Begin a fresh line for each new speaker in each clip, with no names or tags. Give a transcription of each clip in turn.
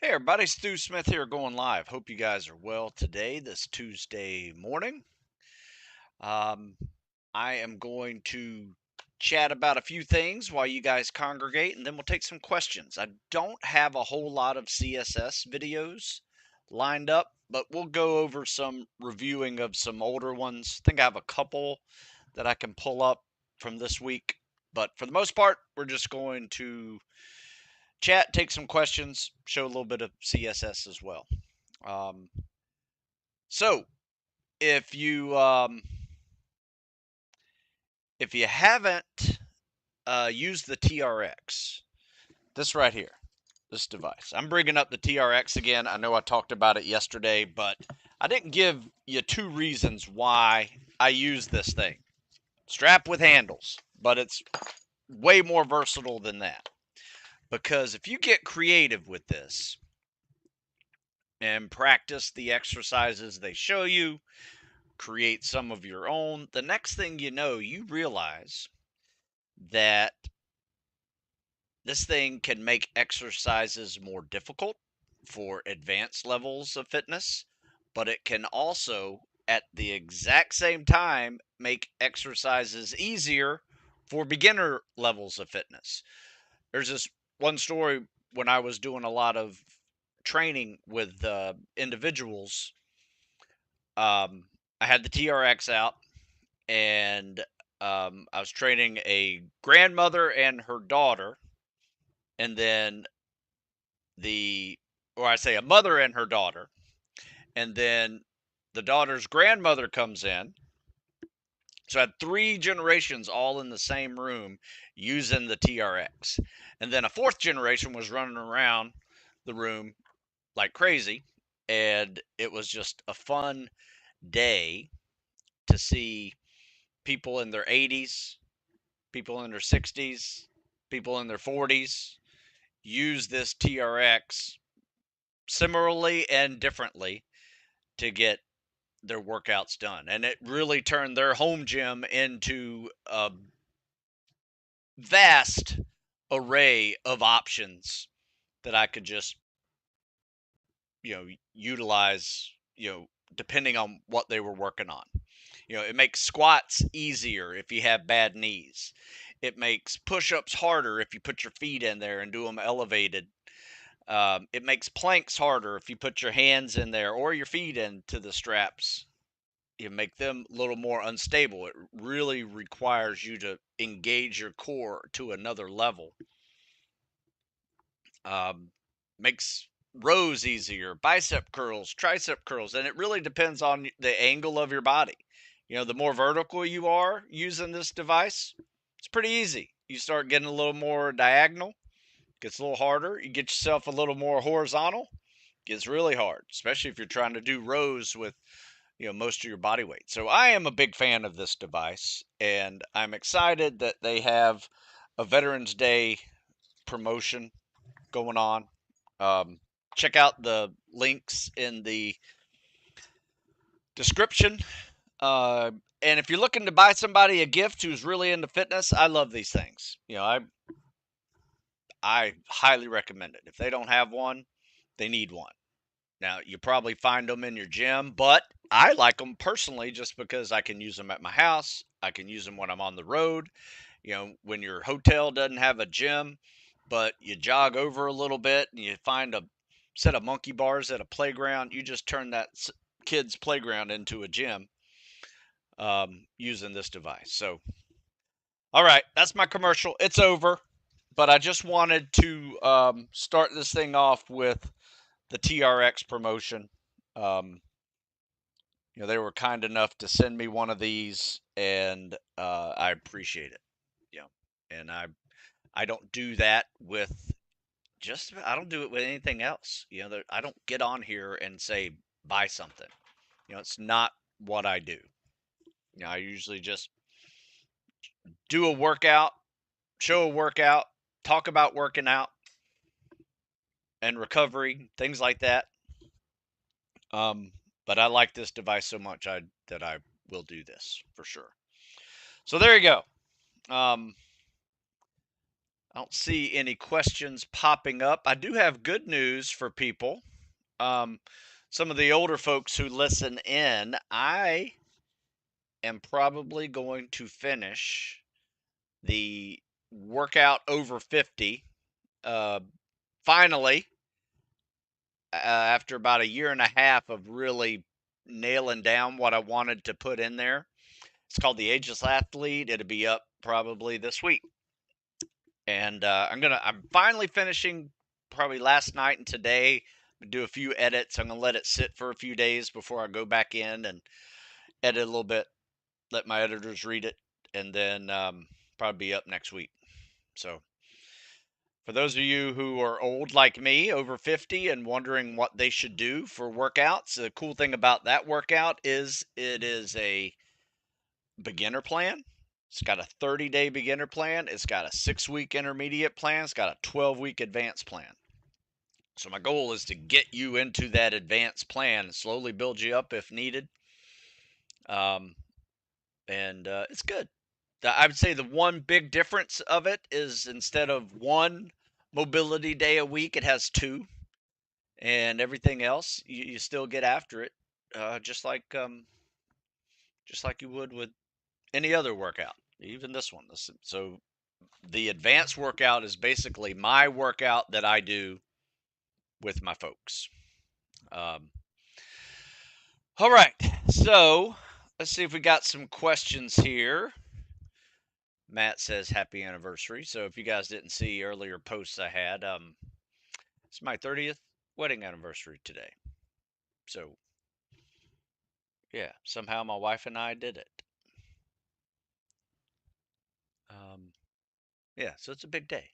Hey everybody, Stu Smith here going live. Hope you guys are well today, this Tuesday morning. Um, I am going to chat about a few things while you guys congregate, and then we'll take some questions. I don't have a whole lot of CSS videos lined up, but we'll go over some reviewing of some older ones. I think I have a couple that I can pull up from this week, but for the most part, we're just going to chat, take some questions, show a little bit of CSS as well. Um, so if you haven't used the TRX, this right here, this device, I'm bringing up the TRX again. I know I talked about it yesterday, but I didn't give you two reasons why I use this thing. Strap with handles, but it's way more versatile than that. Because if you get creative with this and practice the exercises they show you, create some of your own, the next thing you know, you realize that this thing can make exercises more difficult for advanced levels of fitness, but it can also, at the exact same time, make exercises easier for beginner levels of fitness. There's this one story when I was doing a lot of training with individuals. I had the TRX out, and I was training a grandmother and her daughter, and then or I say a mother and her daughter, and then the daughter's grandmother comes in. So I had three generations all in the same room using the TRX, and then a fourth generation was running around the room like crazy, and it was just a fun day to see people in their 80s, people in their 60s, people in their 40s use this TRX similarly and differently to get their workouts done. And it really turned their home gym into a vast array of options that I could just, utilize, depending on what they were working on. It makes squats easier if you have bad knees. It makes push-ups harder if you put your feet in there and do them elevated. It makes planks harder if you put your hands in there or your feet into the straps. You make them a little more unstable. It really requires you to engage your core to another level. Makes rows easier, bicep curls, tricep curls, and it really depends on the angle of your body. The more vertical you are using this device, it's pretty easy. You start getting a little more diagonal, gets a little harder. You get yourself a little more horizontal, gets really hard, especially if you're trying to do rows with most of your body weight. So I am a big fan of this device, and I'm excited that they have a Veterans Day promotion going on. Um, Check out the links in the description. Uh, and if you're looking to buy somebody a gift who's really into fitness, I love these things. I highly recommend it. If they don't have one, they need one. Now, you probably find them in your gym, but I like them personally just because I can use them at my house. I can use them when I'm on the road. When your hotel doesn't have a gym, but you jog over a little bit and you find a set of monkey bars at a playground, you just turn that kid's playground into a gym using this device. So, all right, that's my commercial. It's over, but I just wanted to start this thing off with the TRX promotion. Um, they were kind enough to send me one of these, and I appreciate it. And I don't do that with I don't do it with anything else. I don't get on here and say buy something. It's not what I do. I usually just do a workout, show a workout, talk about working out and recovery, things like that. But I like this device so much that I will do this for sure. So there you go. Um, I don't see any questions popping up. I do have good news for people. Um, some of the older folks who listen in, I am probably going to finish the workout over 50. Uh, Finally, after about a year and a half of really nailing down what I wanted to put in there. It's called the Ageless Athlete. It'll be up probably this week, and I'm finally finishing probably last night and today. Do a few edits. I'm gonna let it sit for a few days before I go back in and edit a little bit. Let my editors read it, and then probably be up next week. So for those of you who are old like me, over 50, and wondering what they should do for workouts, the cool thing about that workout is it is a beginner plan. It's got a 30-day beginner plan. It's got a 6-week intermediate plan. It's got a 12-week advanced plan. So my goal is to get you into that advanced plan and slowly build you up if needed. Um, and it's good. I would say the one big difference of it is instead of one mobility day a week, it has two, and everything else you still get after it, just like you would with any other workout, even this one. So the advanced workout is basically my workout that I do with my folks. Um, all right, so let's see if we got some questions here. Matt says happy anniversary. So if you guys didn't see earlier posts I had, it's my 30th wedding anniversary today. So yeah, somehow my wife and I did it. Yeah, so it's a big day.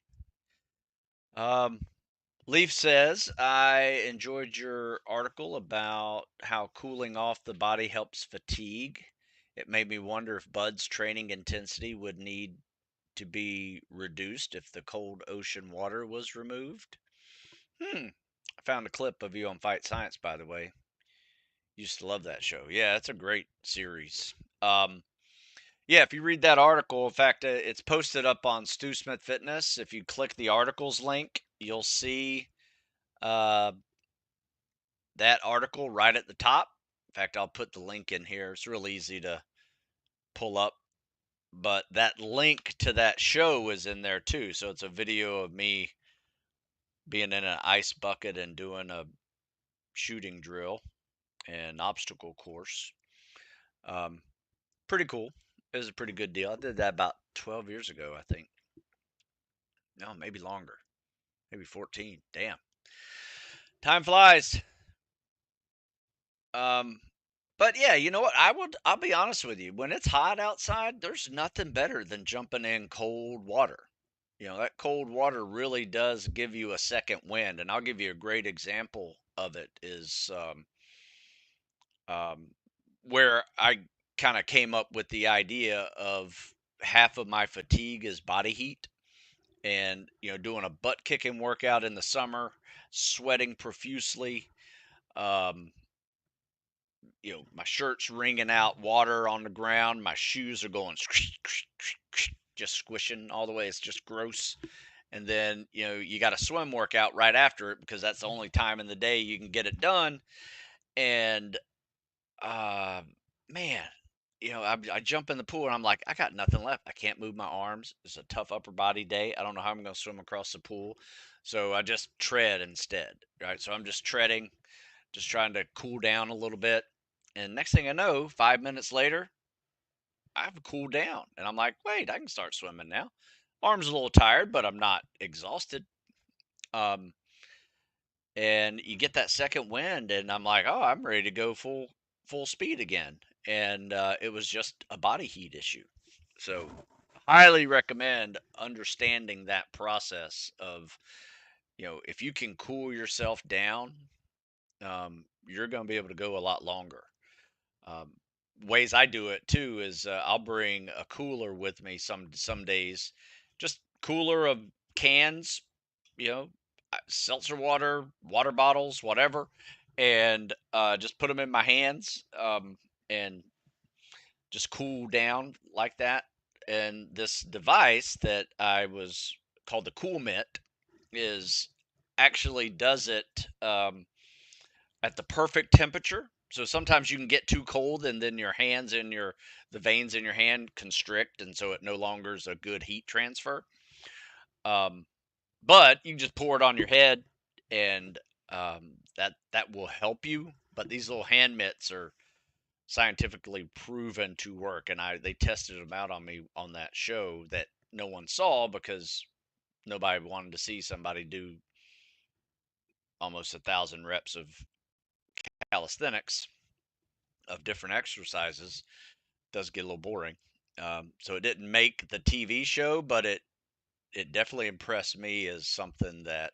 Leaf says, I enjoyed your article about how cooling off the body helps fatigue. It made me wonder if Bud's training intensity would need to be reduced if the cold ocean water was removed. I found a clip of you on Fight Science, by the way. Used to love that show. Yeah, it's a great series. Yeah, if you read that article, in fact, it's posted up on Stu Smith Fitness. If you click the articles link, you'll see uh, that article right at the top. In fact, I'll put the link in here. It's real easy to pull up, but that link to that show is in there too. So it's a video of me being in an ice bucket and doing a shooting drill and obstacle course. Um, Pretty cool. It was a pretty good deal. I did that about 12 years ago, I think. No, maybe longer. Maybe 14. Damn. Time flies. Um, but yeah, you know what? I'll be honest with you. When it's hot outside, there's nothing better than jumping in cold water. You know, that cold water really does give you a second wind. And I'll give you a great example of it is um, where I kind of came up with the idea of half of my fatigue is body heat. And, you know, doing a butt kicking workout in the summer, sweating profusely, um, you know, my shirt's wringing out water on the ground. My shoes are going just squishing all the way. It's just gross. And then, you know, you got a swim workout right after it because that's the only time in the day you can get it done. And, uh, man, you know, I jump in the pool and I'm like, I got nothing left. I can't move my arms. It's a tough upper body day. I don't know how I'm going to swim across the pool. So I just tread instead. Right. So I'm just treading, just trying to cool down a little bit. And next thing I know, 5 minutes later, I've cooled down. And I'm like, wait, I can start swimming now. Arms a little tired, but I'm not exhausted. Um, and you get that second wind, and I'm like, oh, I'm ready to go full speed again. And it was just a body heat issue. So, highly recommend understanding that process of, you know, if you can cool yourself down, you're going to be able to go a lot longer. Um, Ways I do it too is I'll bring a cooler with me some days, just cooler of cans, you know, seltzer water, water bottles, whatever, and just put them in my hands and just cool down like that. And this device that I was called the Cool Mitt is actually does it at the perfect temperature. So sometimes you can get too cold, and then your hands and the veins in your hand constrict, and so it no longer is a good heat transfer. Um, but you can just pour it on your head, and that will help you. But these little hand mitts are scientifically proven to work, and they tested them out on me on that show that no one saw because nobody wanted to see somebody do almost 1,000 reps of calisthenics of different exercises. Does get a little boring. So it didn't make the TV show, but it definitely impressed me as something that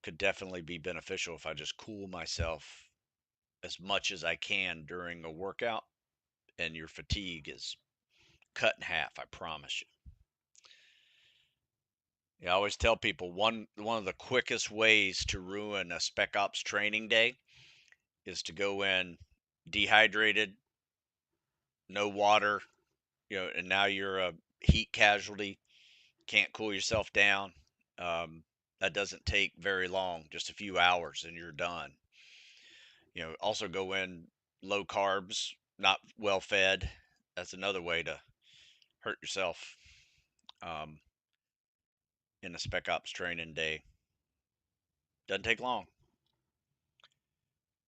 could definitely be beneficial if I just cool myself as much as I can during a workout, and your fatigue is cut in half. I promise you. Yeah, I always tell people one of the quickest ways to ruin a spec ops training day is to go in dehydrated, no water, and now you're a heat casualty, can't cool yourself down. That doesn't take very long, just a few hours, and you're done. Also go in low carbs, not well fed. That's another way to hurt yourself um, in a spec ops training day. Doesn't take long.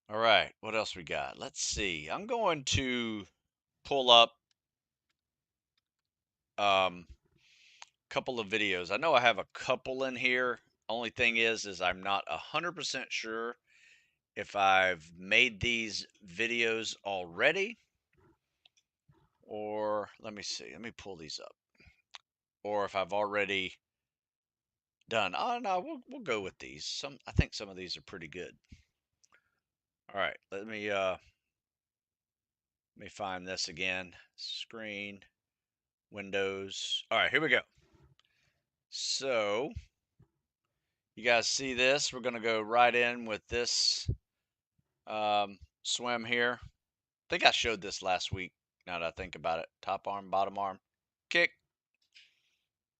All right, what else we got? Let's see. I'm going to pull up a couple of videos. I know I have a couple in here. Only thing is I'm not 100% sure if I've made these videos already, or let me see. Let me pull these up. Or if I've already done. Oh no, we'll go with these. I think some of these are pretty good. All right, let me find this again. Screen, Windows. All right, here we go. So, you guys see this? We're going to go right in with this swim here. I think I showed this last week, now that I think about it. Top arm, bottom arm, kick.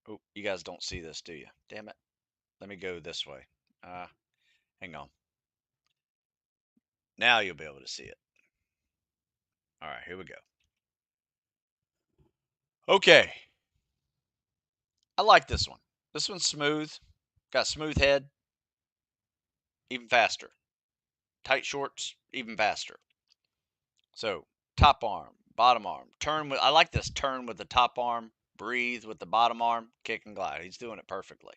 Oh, you guys don't see this, do you? Damn it. Let me go this way. Hang on. Now you'll be able to see it. All right, here we go. Okay. I like this one. This one's smooth. Got smooth head, even faster. Tight shorts, even faster. So, top arm, bottom arm. I like this turn with the top arm, breathe with the bottom arm, kick and glide. He's doing it perfectly.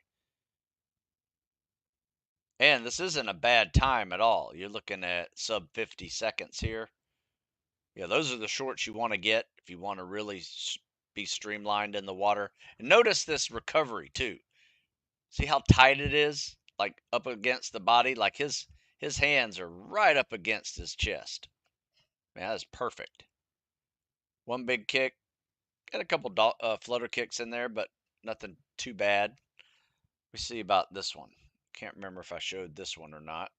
And this isn't a bad time at all. You're looking at sub 50 seconds here. Yeah, those are the shorts you want to get if you want to really be streamlined in the water. And notice this recovery too. See how tight it is? Like up against the body, like his hands are right up against his chest. Man, that's perfect. One big kick. Got a couple flutter kicks in there, but nothing too bad. We see about this one. Can't remember if I showed this one or not.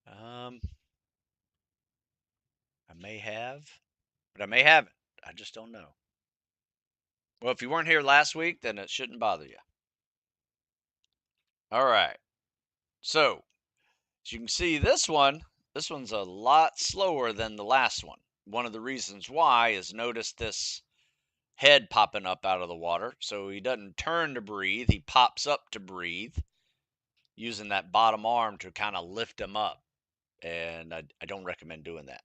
I may have, but I may haven't. I just don't know. Well, if you weren't here last week, then it shouldn't bother you. All right. So, as you can see, this one's a lot slower than the last one. One of the reasons why is notice this head popping up out of the water. So he doesn't turn to breathe, he pops up to breathe, using that bottom arm to kind of lift him up. And I don't recommend doing that.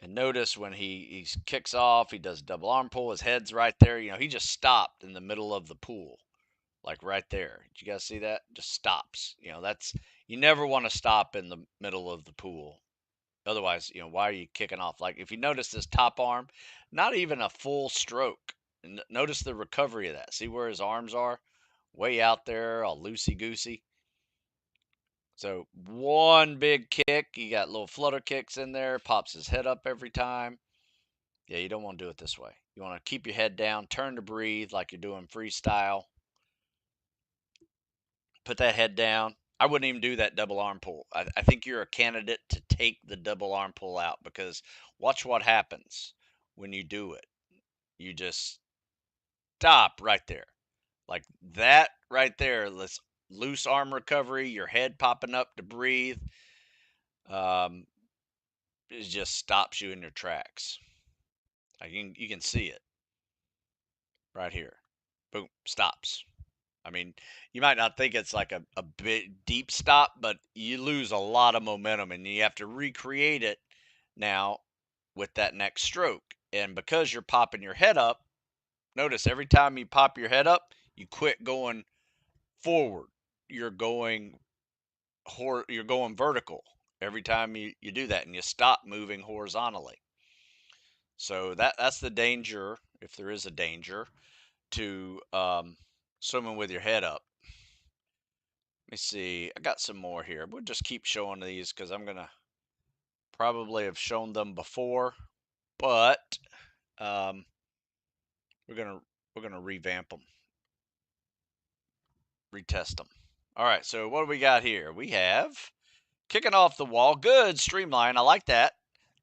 And notice when he kicks off, he does double arm pull, his head's right there. He just stopped in the middle of the pool, like right there. Did you guys see that? Just stops. You never want to stop in the middle of the pool. Otherwise, why are you kicking off? Like if you notice this top arm, not even a full stroke. Notice the recovery of that. See where his arms are? Way out there, all loosey goosey. So one big kick, you got little flutter kicks in there, pops his head up every time. Yeah, you don't want to do it this way. You want to keep your head down, turn to breathe like you're doing freestyle. Put that head down. I wouldn't even do that double arm pull. I think you're a candidate to take the double arm pull out, because watch what happens when you do it. You just stop right there. Like that right there, this loose arm recovery, your head popping up to breathe, um, it just stops you in your tracks. You can see it right here. Boom, stops. I mean, you might not think it's like a big deep stop, but you lose a lot of momentum and you have to recreate it now with that next stroke. And because you're popping your head up, notice every time you pop your head up, you quit going forward. You're going you're going vertical every time you do that, and you stop moving horizontally. So that's the danger, if there is a danger, to swimming with your head up. Let me see. I got some more here. We'll just keep showing these because I'm gonna probably have shown them before, but um, we're gonna revamp them, retest them. All right. So what do we got here? We have kicking off the wall. Good streamline. I like that.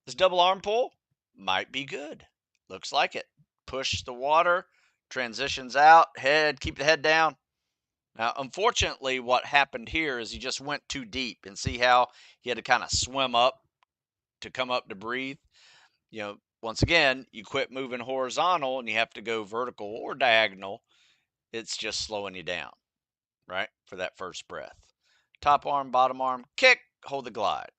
This double arm pull might be good. Looks like it. Push the water, transitions out, head, keep the head down. Now, unfortunately, what happened here is he just went too deep, and see how he had to kind of swim up to come up to breathe. Once again, you quit moving horizontal and you have to go vertical or diagonal. It's just slowing you down, right? For that first breath. Top arm, bottom arm, kick, hold the glide.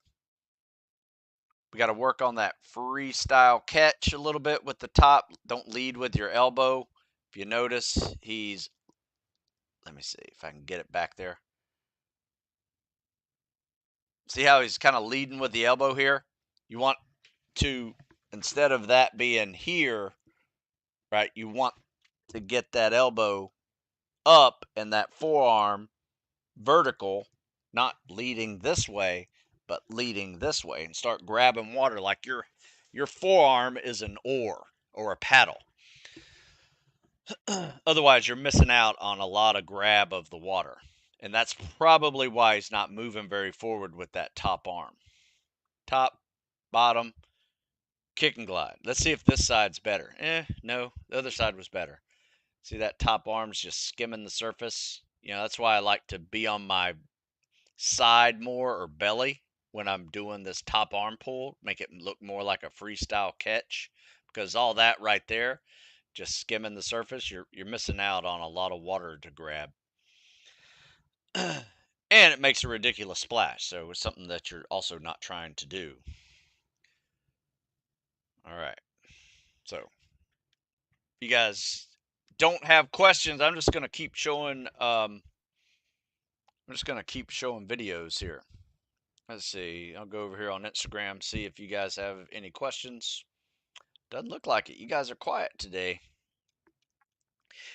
We got to work on that freestyle catch a little bit with the top. Don't lead with your elbow. If you notice, let me see if I can get it back there. See how he's kind of leading with the elbow here? You want to, instead of that being here, right, you want to get that elbow up and that forearm vertical, not leading this way, but leading this way, and start grabbing water like your forearm is an oar or a paddle. Otherwise, you're missing out on a lot of grab of the water. And that's probably why he's not moving very forward with that top arm. Top, bottom, kick and glide. Let's see if this side's better. No, the other side was better. See that top arm's just skimming the surface? That's why I like to be on my side more or belly when I'm doing this top arm pull. Make it look more like a freestyle catch, because all that right there, just skimming the surface, you're missing out on a lot of water to grab. And it makes a ridiculous splash, so it's something that you're also not trying to do. All right. So, if you guys don't have questions, I'm just going to keep showing videos here. Let's see. I'll go over here on Instagram, see if you guys have any questions. Doesn't look like it. You guys are quiet today.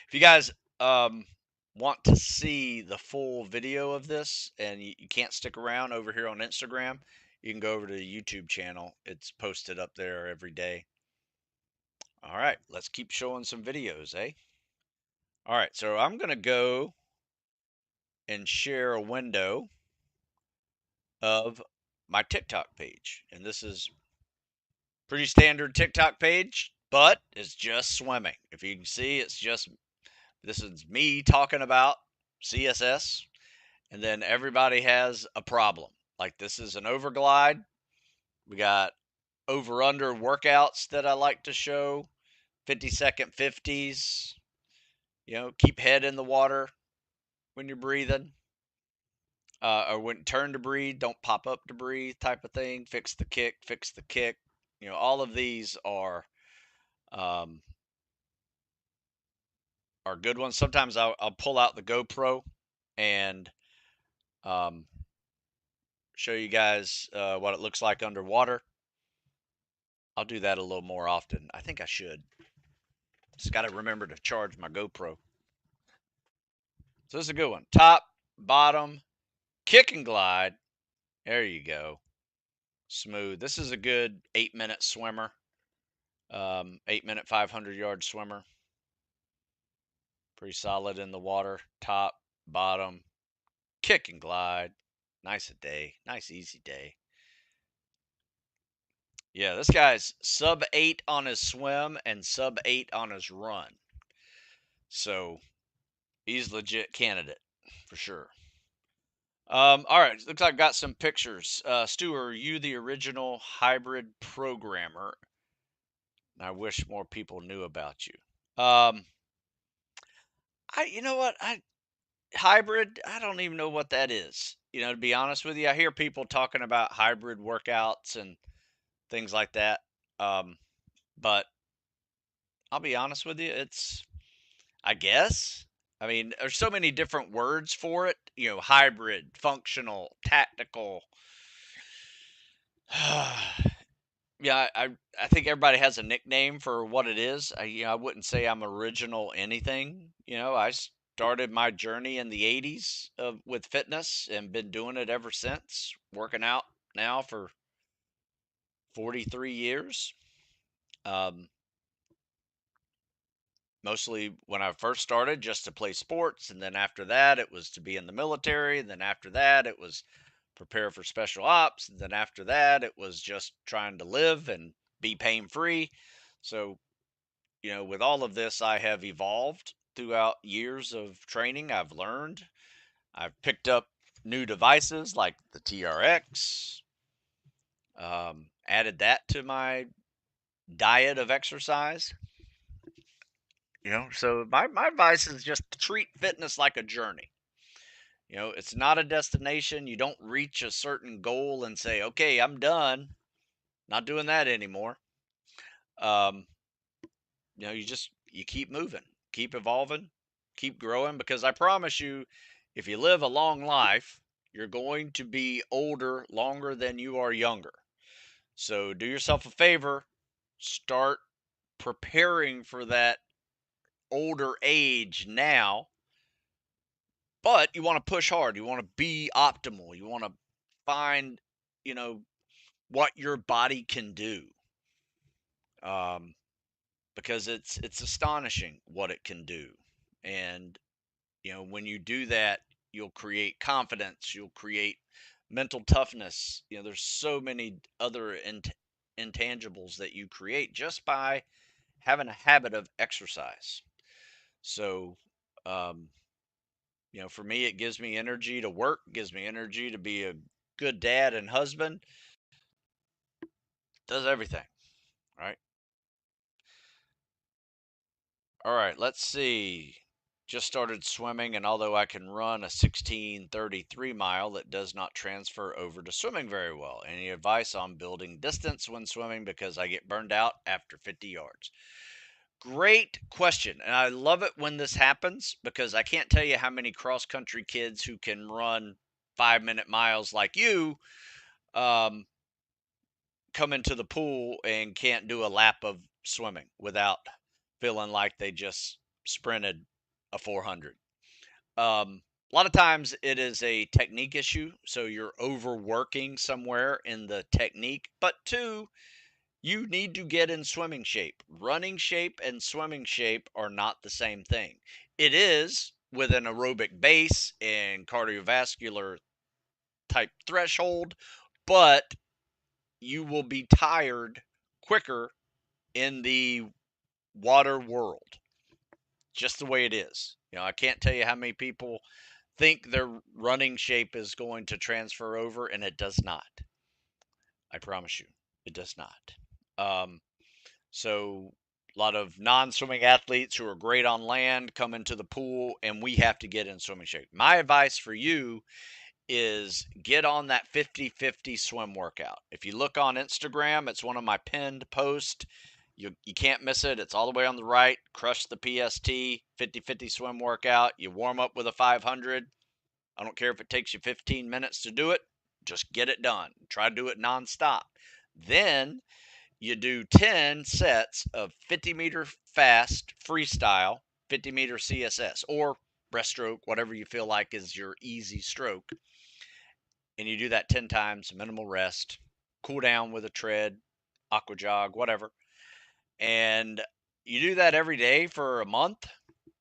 If you guys want to see the full video of this and you can't stick around over here on Instagram, you can go over to the YouTube channel. It's posted up there every day. All right, let's keep showing some videos, eh? All right, so I'm going to go and share a window of my TikTok page. And this is pretty standard TikTok page, but it's just swimming. If you can see, this is me talking about CSS, and then everybody has a problem. Like this is an overglide. We got over under workouts that I like to show, 50-second 50s. Keep head in the water when you're breathing. Or when turn to breathe, don't pop up to breathe type of thing. Fix the kick, fix the kick. All of these are good ones. Sometimes I'll pull out the GoPro and show you guys what it looks like underwater. I'll do that a little more often. I think I should. Just got to remember to charge my GoPro. So this is a good one. Top, bottom, kick and glide. There you go. Smooth. This is a good 8-minute swimmer. 8-minute 500-yard swimmer. Pretty solid in the water. Top, bottom, kick and glide. Nice easy day. Yeah, this guy's sub 8 on his swim and sub 8 on his run. So, He's legit candidate for sure. All right, looks like I got some pictures. Stu, are you the original hybrid programmer? I wish more people knew about you. Um, you know what, hybrid. I don't even know what that is. To be honest with you, I hear people talking about hybrid workouts and things like that. Um, but I'll be honest with you, it's I guess. I mean, there's so many different words for it. Hybrid, functional, tactical. Yeah, I think everybody has a nickname for what it is. I wouldn't say I'm original anything. I started my journey in the '80s with fitness and been doing it ever since. Working out now for 43 years. Um, Mostly when I first started, just to play sports, and then after that, it was to be in the military. And then after that, it was prepare for special ops. And then after that, it was just trying to live and be pain free. So with all of this, I have evolved throughout years of training. I've learned, I've picked up new devices like the TRX, added that to my diet of exercise. So my advice is just treat fitness like a journey. It's not a destination. You don't reach a certain goal and say, okay, I'm done. Not doing that anymore. Um, you keep moving, keep evolving, keep growing, because I promise you, if you live a long life, you're going to be older longer than you are younger. So do yourself a favor, start preparing for that older age now. But you want to push hard, you want to be optimal, you want to find, you know, what your body can do. Um, because it's astonishing what it can do. And when you do that, you'll create confidence, you'll create mental toughness. There's so many other intangibles that you create just by having a habit of exercise. So um, for me, it gives me energy to work, gives me energy to be a good dad and husband, does everything, right? All right, let's see. Just started swimming, and although I can run a 16:33 mile, that does not transfer over to swimming very well. Any advice on building distance when swimming, because I get burned out after 50 yards? Great question. And I love it when this happens, because I can't tell you how many cross country kids who can run 5-minute miles like you um, come into the pool and can't do a lap of swimming without feeling like they just sprinted a 400. A lot of times it is a technique issue. So you're overworking somewhere in the technique. But two, you need to get in swimming shape. Running shape and swimming shape are not the same thing. It is with an aerobic base and cardiovascular type threshold, but you will be tired quicker in the water world. Just the way it is. I can't tell you how many people think their running shape is going to transfer over, and it does not. I promise you, it does not. Um, so a lot of non-swimming athletes who are great on land come into the pool, and we have to get in swimming shape. My advice for you is get on that 50-50 swim workout. If you look on Instagram, it's one of my pinned posts. You can't miss it. It's all the way on the right. Crush the PST 50-50 swim workout. You warm up with a 500. I don't care if it takes you 15 minutes to do it. Just get it done. Try to do it nonstop. Then you do 10 sets of 50-meter fast freestyle, 50-meter CSS, or breaststroke, whatever you feel like is your easy stroke. And you do that 10 times, minimal rest, cool down with a tread, aqua jog, whatever. And you do that every day for a month,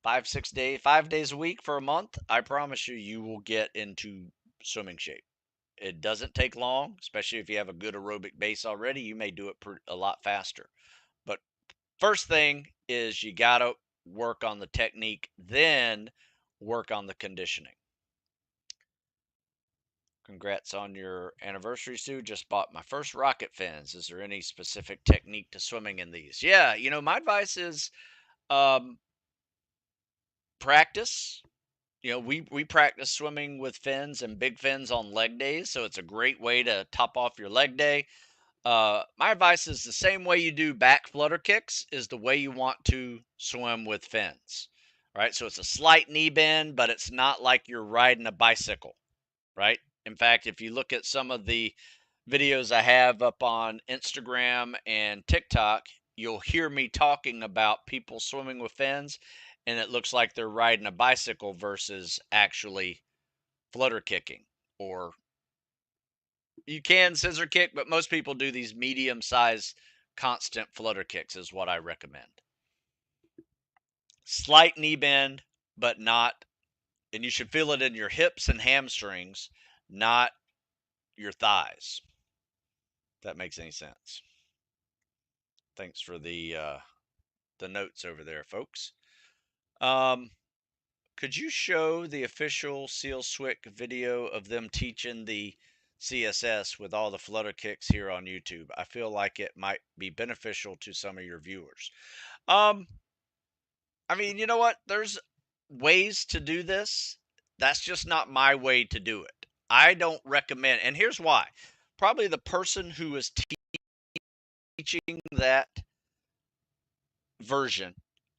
5 6 days, 5 days a week for a month. I promise you, you will get into swimming shape. It doesn't take long, especially if you have a good aerobic base already. You may do it a lot faster. But first thing is you got to work on the technique. Then work on the conditioning. Congrats on your anniversary, Sue. Just bought my first rocket fins. Is there any specific technique to swimming in these? Yeah, my advice is um, practice. We practice swimming with fins and big fins on leg days, so it's a great way to top off your leg day. My advice is the same way you do back flutter kicks is the way you want to swim with fins. Right? So it's a slight knee bend, but it's not like you're riding a bicycle, right? In fact, if you look at some of the videos I have up on Instagram and TikTok, you'll hear me talking about people swimming with fins, and it looks like they're riding a bicycle versus actually flutter kicking. Or you can scissor kick, but most people do these medium sized constant flutter kicks, is what I recommend. Slight knee bend, but not, and you should feel it in your hips and hamstrings, not your thighs. If that makes any sense. Thanks for the notes over there, folks. Could you show the official Seal Swick video of them teaching the CSS with all the flutter kicks here on YouTube? I feel like it might be beneficial to some of your viewers. Um, I mean, you know what? There's ways to do this. That's just not my way to do it. I don't recommend, and here's why. Probably the person who is teaching that version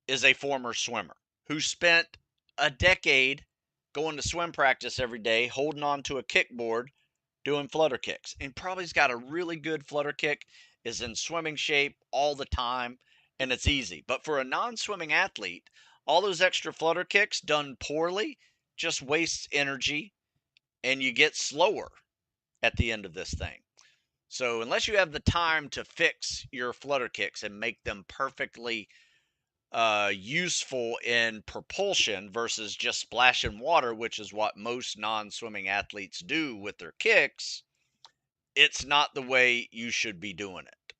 is a former swimmer who spent a decade going to swim practice every day, holding on to a kickboard, doing flutter kicks, and probably's got a really good flutter kick, is in swimming shape all the time, and it's easy. But for a non-swimming athlete, all those extra flutter kicks done poorly just wastes energy, and you get slower at the end of this thing. So unless you have the time to fix your flutter kicks and make them perfectly useful in propulsion versus just splashing water, which is what most non-swimming athletes do with their kicks, it's not the way you should be doing it.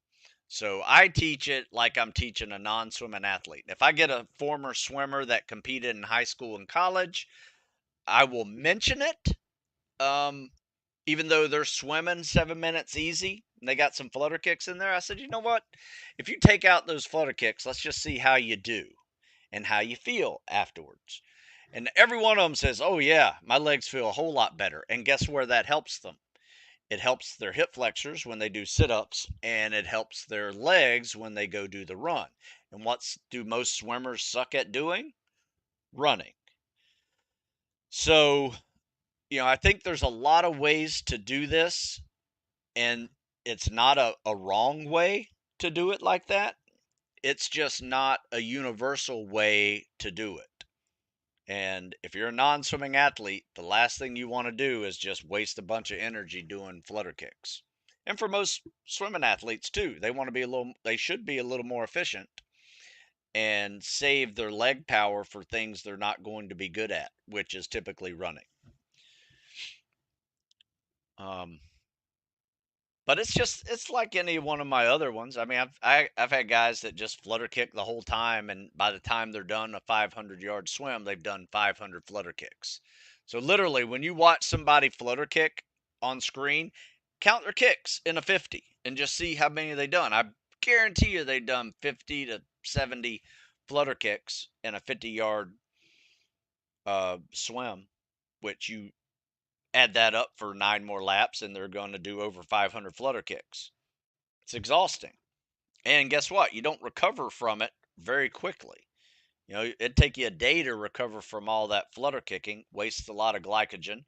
So I teach it like I'm teaching a non-swimming athlete. If I get a former swimmer that competed in high school and college, I will mention it. Um, Even though they're swimming 7 minutes easy and they got some flutter kicks in there, I said, you know what? If you take out those flutter kicks, let's just see how you do and how you feel afterwards. And every one of them says, oh, yeah, my legs feel a whole lot better. And guess where that helps them? It helps their hip flexors when they do sit ups, and it helps their legs when they go do the run. And what do most swimmers suck at doing? Running. So, I think there's a lot of ways to do this, and it's not a wrong way to do it like that. It's just not a universal way to do it. And if you're a non-swimming athlete, the last thing you want to do is just waste a bunch of energy doing flutter kicks. And for most swimming athletes too, they should be a little more efficient and save their leg power for things they're not going to be good at, which is typically running. Um, But it's like any one of my other ones. I mean, I've had guys that just flutter kick the whole time, and by the time they're done a 500-yard swim, they've done 500 flutter kicks. So literally, when you watch somebody flutter kick on screen, count their kicks in a 50 and just see how many they've done. I guarantee you they've done 50 to 70 flutter kicks in a 50-yard swim, which you add that up for 9 more laps, and they're going to do over 500 flutter kicks. It's exhausting. And guess what? You don't recover from it very quickly. It'd take you a day to recover from all that flutter kicking, wastes a lot of glycogen.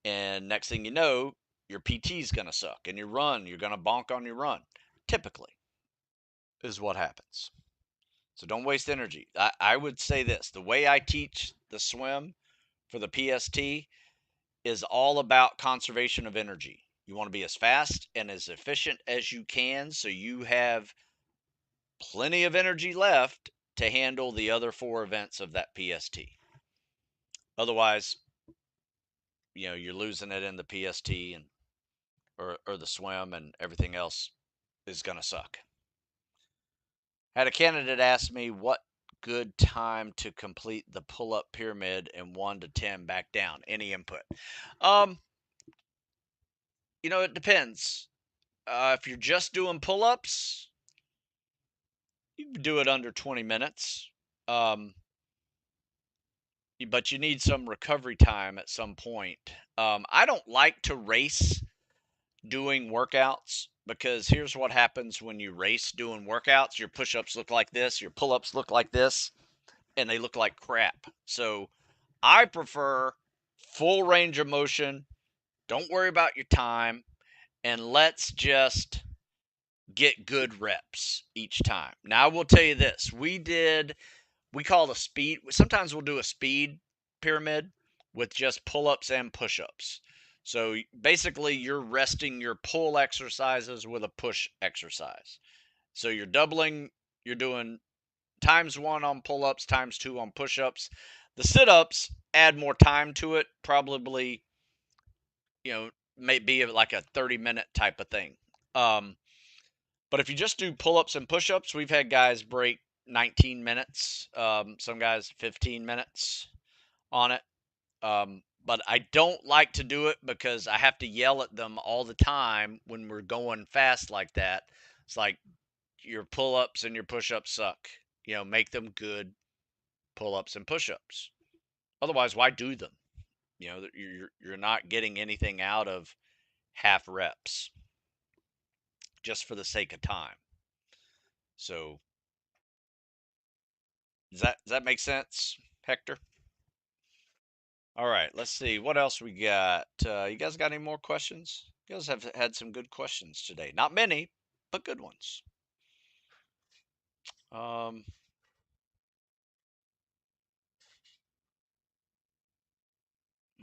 And next thing you know, your PT's going to suck. And you're going to bonk on your run. Typically, is what happens. So don't waste energy. I would say this, the way I teach the swim for the PST is all about conservation of energy. You want to be as fast and as efficient as you can so you have plenty of energy left to handle the other 4 events of that PST. Otherwise, you're losing it in the PST and or the swim, and everything else is going to suck. Had a candidate ask me what good time to complete the pull-up pyramid in 1 to 10 back down? Any input? Um, it depends. If you're just doing pull-ups, you can do it under 20 minutes. Um, but you need some recovery time at some point. I don't like to race doing workouts because here's what happens when you race doing workouts. Your push-ups look like this, your pull-ups look like this, and they look like crap. So I prefer full range of motion. Don't worry about your time, and let's just get good reps each time. Now I will tell you this. We call it a speed. Sometimes we'll do a speed pyramid with just pull-ups and push-ups. So basically you're resting your pull exercises with a push exercise. So you're doing times 1 on pull-ups, times 2 on push-ups. The sit-ups add more time to it, probably, may be like a 30-minute type of thing. But if you just do pull-ups and push-ups, we've had guys break 19 minutes, some guys 15 minutes on it. But I don't like to do it because I have to yell at them all the time when we're going fast like that. It's like your pull-ups and your push-ups suck. Make them good pull-ups and push-ups. Otherwise, why do them? You're not getting anything out of half reps just for the sake of time. So does that make sense, Hector? All right, let's see what else we got. You guys got any more questions? You guys have had some good questions today. Not many, but good ones. Um,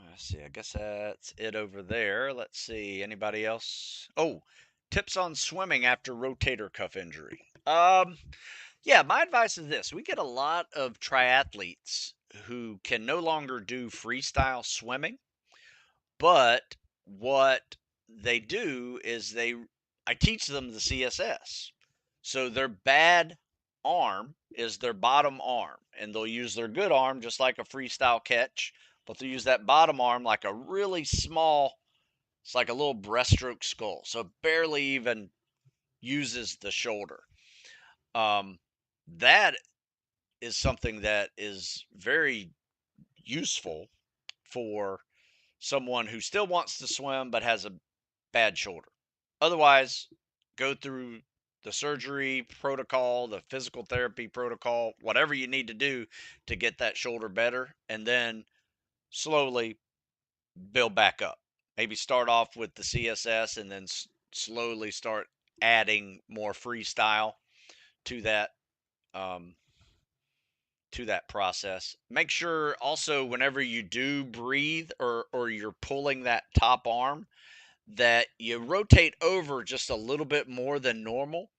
let's see. I guess that's it over there. Let's see. Anybody else? Oh, tips on swimming after rotator cuff injury. Yeah, my advice is this. We get a lot of triathletes who can no longer do freestyle swimming, but what they do is I teach them the CSS. So their bad arm is their bottom arm, and they'll use their good arm just like a freestyle catch, but they'll use that bottom arm like a really small, it's like a little breaststroke scull. So it barely even uses the shoulder. That is something that is very useful for someone who still wants to swim but has a bad shoulder. Otherwise, go through the surgery protocol, the physical therapy protocol, whatever you need to do to get that shoulder better, and then slowly build back up. Maybe start off with the CSS and then slowly start adding more freestyle to that um, process. Make sure also whenever you do breathe or you're pulling that top arm that you rotate over just a little bit more than normal,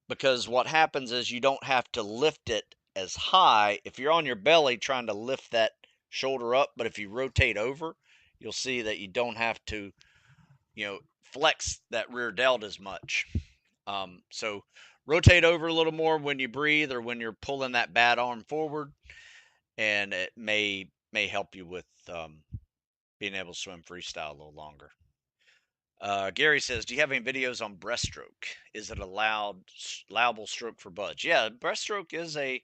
because what happens is you don't have to lift it as high if you're on your belly trying to lift that shoulder up. But if you rotate over, you'll see that you don't have to flex that rear delt as much. So rotate over a little more when you breathe or when you're pulling that bad arm forward, and it may help you with being able to swim freestyle a little longer. Gary says, do you have any videos on breaststroke? Is it allowable stroke for buds? Yeah, breaststroke is a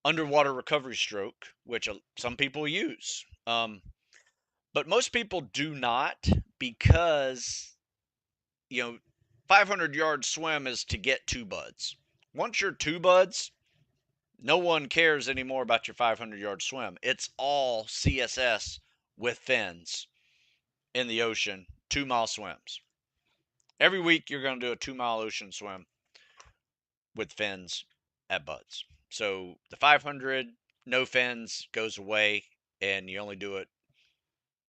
underwater recovery stroke, which some people use. But most people do not, because, 500-yard swim is to get 2 buds. Once you're 2 buds, no one cares anymore about your 500-yard swim. It's all CSS with fins in the ocean, 2-mile swims. Every week you're going to do a 2-mile ocean swim with fins at buds. So the 500 no fins goes away, and you only do it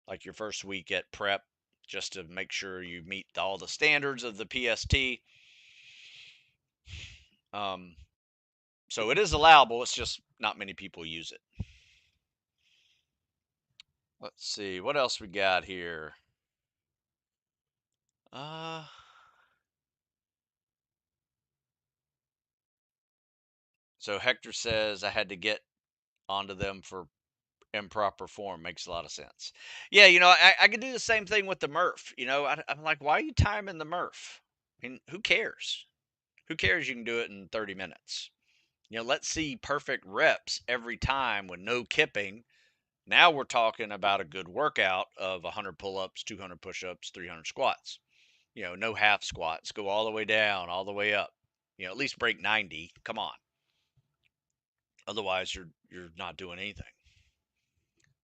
like your first week at prep just to make sure you meet all the standards of the PST. So it is allowable. It's just not many people use it. Let's see what else we got here. So Hector says I had to get onto them for improper form. Makes a lot of sense. Yeah, I could do the same thing with the Murph. I'm like, why are you timing the Murph? I mean, who cares? Who cares? You can do it in 30 minutes. Let's see perfect reps every time with no kipping. Now we're talking about a good workout of 100 pull-ups, 200 push-ups, 300 squats. No half squats. Go all the way down, all the way up. At least break 90. Come on. Otherwise, you're not doing anything.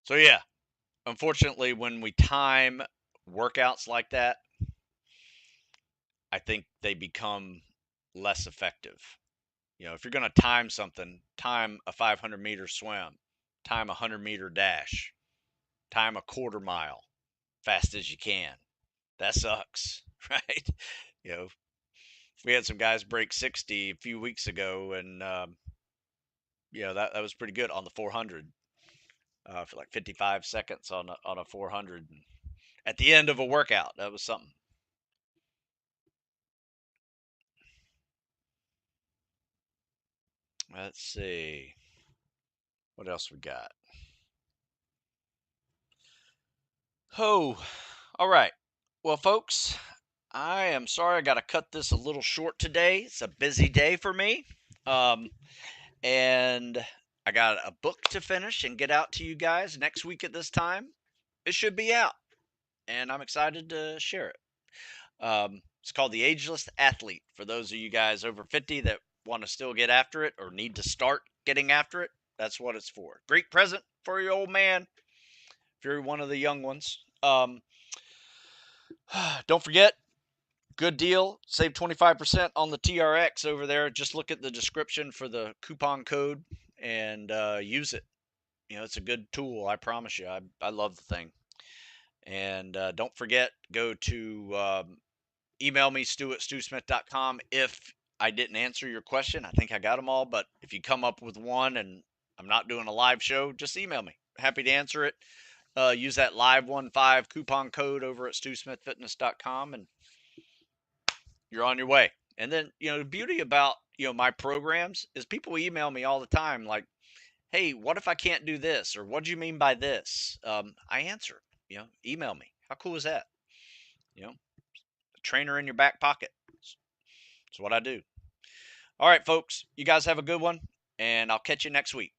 So yeah, unfortunately, when we time workouts like that, I think they become less effective. If you're going to time something, time a 500-meter swim, time a 100-meter dash, time a quarter mile fast as you can. That sucks, right? You know, we had some guys break 60 a few weeks ago, and that was pretty good on the 400 for like 55 seconds on a 400 at the end of a workout. That was something. Let's see what else we got. Oh, all right. Well, folks, I am sorry I got to cut this a little short today. It's a busy day for me. And I got a book to finish and get out to you guys next week at this time. It should be out, and I'm excited to share it. It's called The Ageless Athlete. For those of you guys over 50 that want to still get after it or need to start getting after it, that's what it's for. Great present for your old man if you're one of the young ones. Don't forget, good deal. Save 25% on the TRX over there. Just look at the description for the coupon code and use it. It's a good tool. I promise you. I love the thing. And don't forget, go to email me, stu@stewsmith.com. If I didn't answer your question, I think I got them all. But if you come up with one and I'm not doing a live show, just email me. Happy to answer it. Use that live15 coupon code over at stewsmithfitness.com and you're on your way. And then, the beauty about, my programs is people email me all the time like, hey, what if I can't do this? Or what do you mean by this? I answer, email me. How cool is that? A trainer in your back pocket. That's what I do. All right, folks, you guys have a good one, and I'll catch you next week.